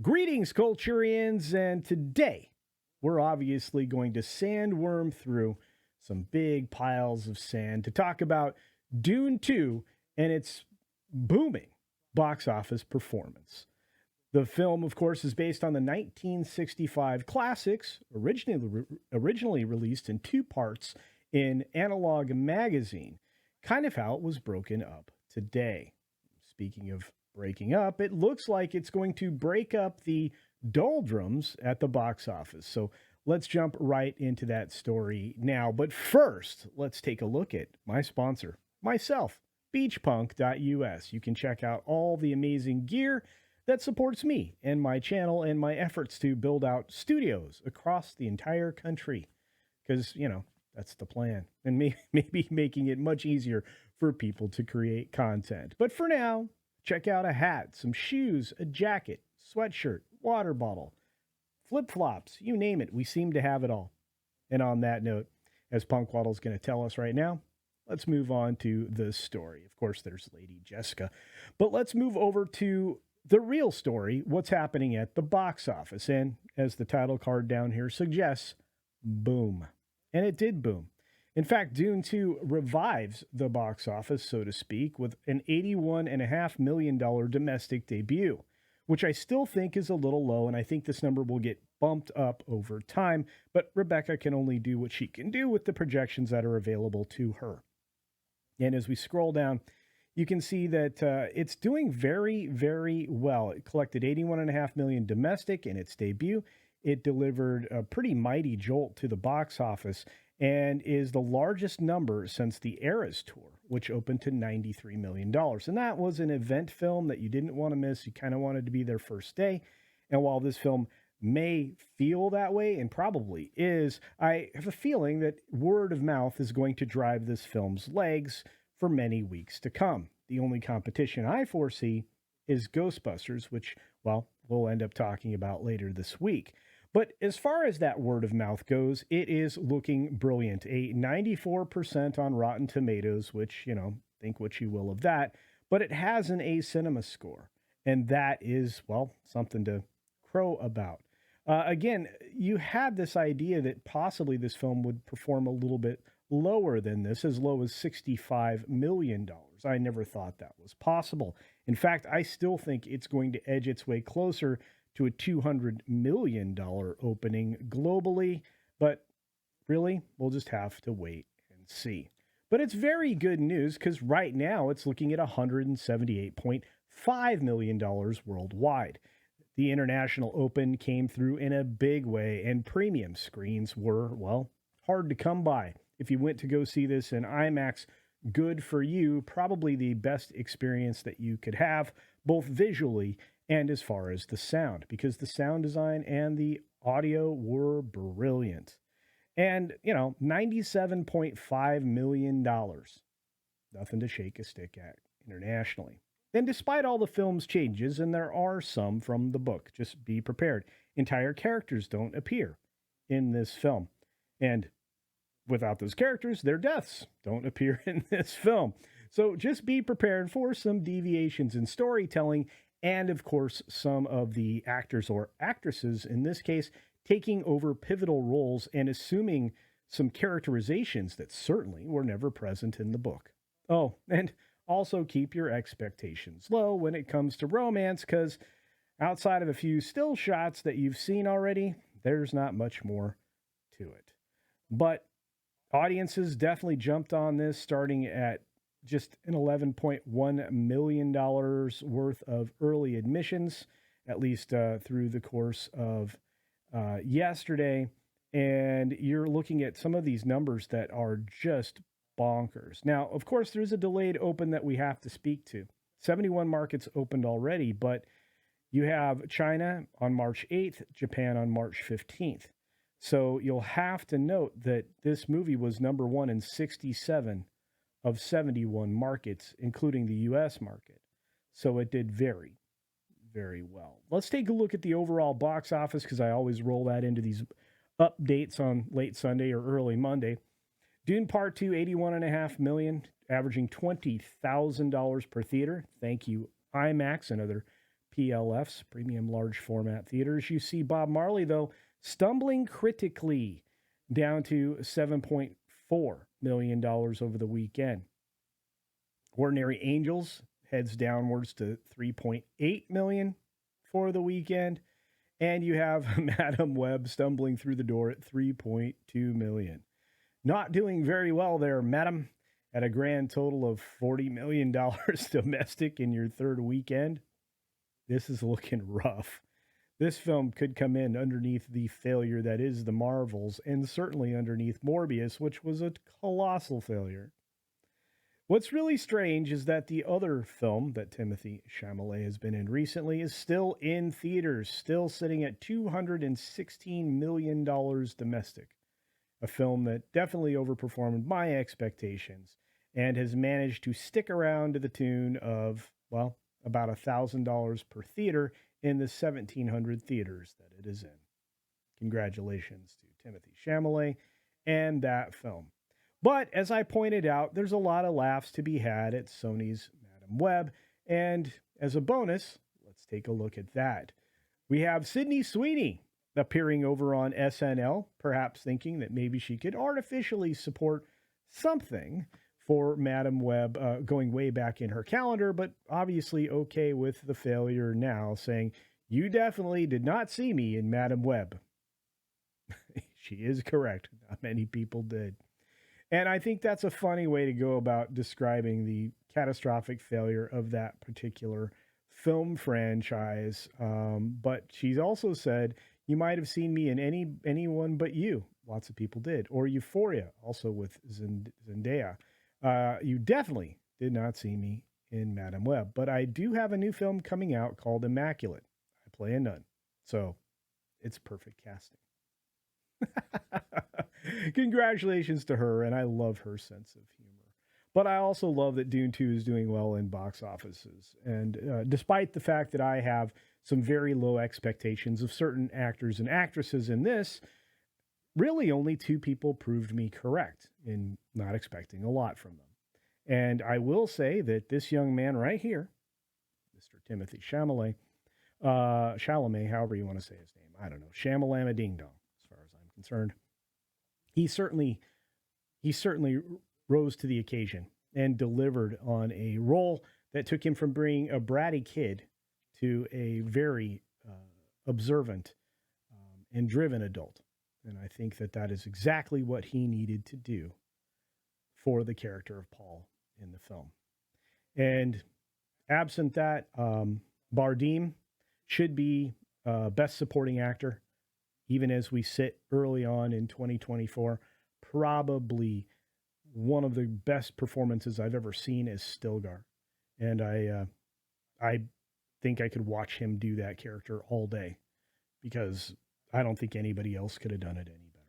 Greetings, Culturians, and today we're obviously going to sandworm through some big piles of sand to talk about Dune 2 and its booming box office performance. The film, of course, is based on the 1965 classics, originally released in two parts in Analog Magazine, kind of how it was broken up today. Speaking of breaking up, it looks like it's going to break up the doldrums at the box office. So let's jump right into that story now. But first, let's take a look at my sponsor, myself, beachpunk.us. You can check out all the amazing gear that supports me and my channel and my efforts to build out studios across the entire country. Because, that's the plan. And maybe making it much easier for people to create content. But for now, check out a hat, some shoes, a jacket, sweatshirt, water bottle, flip-flops, you name it. We seem to have it all. And on that note, as Punkwaddle's going to tell us right now, let's move on to the story. Of course, there's Lady Jessica. But let's move over to the real story, what's happening at the box office. And as the title card down here suggests, boom. And it did boom. In fact, Dune 2 revives the box office, so to speak, with an $81.5 million domestic debut, which I still think is a little low, and I think this number will get bumped up over time, but Rebecca can only do what she can do with the projections that are available to her. And as we scroll down, you can see that it's doing very, very well. It collected $81.5 million domestic in its debut. It delivered a pretty mighty jolt to the box office and is the largest number since the Eras Tour, which opened to $93 million. And that was an event film that you didn't want to miss. You kind of wanted to be there first day. And while this film may feel that way, and probably is, I have a feeling that word of mouth is going to drive this film's legs for many weeks to come. The only competition I foresee is Ghostbusters, which, well, we'll end up talking about later this week. But as far as that word of mouth goes, it is looking brilliant. A 94% on Rotten Tomatoes, which, think what you will of that. But it has an A Cinema score. And that is, well, something to crow about. Again, you had this idea that possibly this film would perform a little bit lower than this, as low as $65 million. I never thought that was possible. In fact, I still think it's going to edge its way closer to a $200 million opening globally. But really, we'll just have to wait and see. But it's very good news because right now it's looking at $178.5 million worldwide. The International Open came through in a big way, and premium screens were, well, hard to come by. If you went to go see this in IMAX, good for you. Probably the best experience that you could have, both visually and as far as the sound, because the sound design and the audio were brilliant. And, $97.5 million. Nothing to shake a stick at internationally. And despite all the film's changes, and there are some from the book, just be prepared, entire characters don't appear in this film. And without those characters, their deaths don't appear in this film. So just be prepared for some deviations in storytelling, and of course, some of the actors or actresses, in this case, taking over pivotal roles and assuming some characterizations that certainly were never present in the book. Oh, and also keep your expectations low when it comes to romance, because outside of a few still shots that you've seen already, there's not much more to it. But audiences definitely jumped on this, starting at just an $11.1 million worth of early admissions, at least through the course of yesterday. And you're looking at some of these numbers that are just bonkers. Now, of course, there's a delayed open that we have to speak to. 71 markets opened already, but you have China on March 8th, Japan on March 15th. So you'll have to note that this movie was number one in 67 of 71 markets, including the U.S. market. So it did very, very well. Let's take a look at the overall box office, because I always roll that into these updates on late Sunday or early Monday. Dune Part 2, $81.5 million, averaging $20,000 per theater. Thank you, IMAX and other PLFs, premium large format theaters. You see Bob Marley, though, stumbling critically down to $7.4 million over the weekend. Ordinary Angels heads downwards to $3.8 million for the weekend. And you have Madam Web stumbling through the door at $3.2 million. Not doing very well there, Madam, at a grand total of $40 million domestic in your third weekend. This is looking rough. This film could come in underneath the failure that is The Marvels, and certainly underneath Morbius, which was a colossal failure. What's really strange is that the other film that Timothée Chalamet has been in recently is still in theaters, still sitting at $216 million domestic. A film that definitely overperformed my expectations and has managed to stick around to the tune of, well, about $1,000 per theater in the 1,700 theaters that it is in. Congratulations to Timothée Chalamet and that film. But as I pointed out, there's a lot of laughs to be had at Sony's Madam Web. And as a bonus, let's take a look at that. We have Sydney Sweeney appearing over on SNL, perhaps thinking that maybe she could artificially support something for Madam Web going way back in her calendar, but obviously okay with the failure now, saying, "You definitely did not see me in Madam Web." She is correct. Not many people did. And I think that's a funny way to go about describing the catastrophic failure of that particular film franchise. But she's also said, "You might have seen me in anyone but you." Lots of people did. Or Euphoria, also with Zendaya. You definitely did not see me in Madam Web. But I do have a new film coming out called Immaculate. I play a nun. So it's perfect casting. Congratulations to her, and I love her sense of humor. But I also love that Dune 2 is doing well in box offices. And despite the fact that I have some very low expectations of certain actors and actresses in this, really only two people proved me correct in not expecting a lot from them. And I will say that this young man right here, Mr. Timothée Chalamet, however you want to say his name, I don't know, Shamalama Ding Dong, as far as I'm concerned, he certainly rose to the occasion and delivered on a role that took him from being a bratty kid to a very observant and driven adult. And I think that that is exactly what he needed to do for the character of Paul in the film. And absent that, Bardem should be Best Supporting Actor, even as we sit early on in 2024. Probably one of the best performances I've ever seen is Stilgar. And I think I could watch him do that character all day, because I don't think anybody else could have done it any better.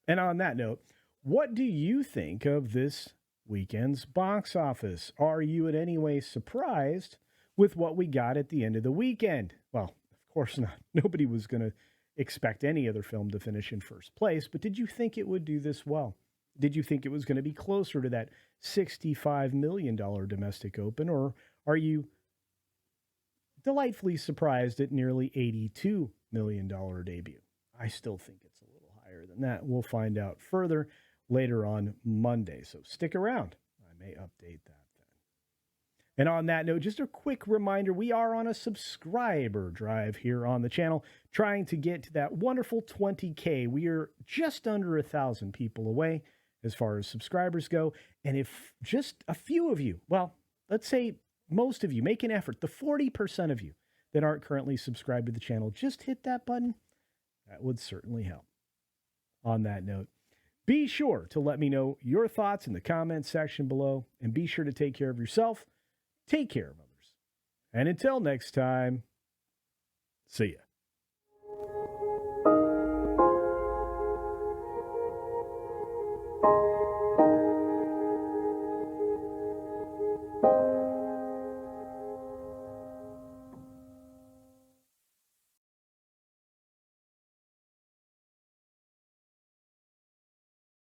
And on that note, what do you think of this weekend's box office? Are you in any way surprised with what we got at the end of the weekend? Well, of course not. Nobody was going to expect any other film to finish in first place, but did you think it would do this well? Did you think it was going to be closer to that $65 million domestic open, or are you delightfully surprised at nearly $82 million debut? I still think it's a little higher than that. We'll find out further later on Monday, so stick around. I may update that then. And on that note, just a quick reminder, we are on a subscriber drive here on the channel, trying to get to that wonderful 20K. We are just under 1,000 people away as far as subscribers go. And if just a few of you, well, let's say most of you, make an effort, the 40% of you that aren't currently subscribed to the channel, just hit that button. That would certainly help. On that note, be sure to let me know your thoughts in the comments section below, and be sure to take care of yourself, take care of others. And until next time, see ya.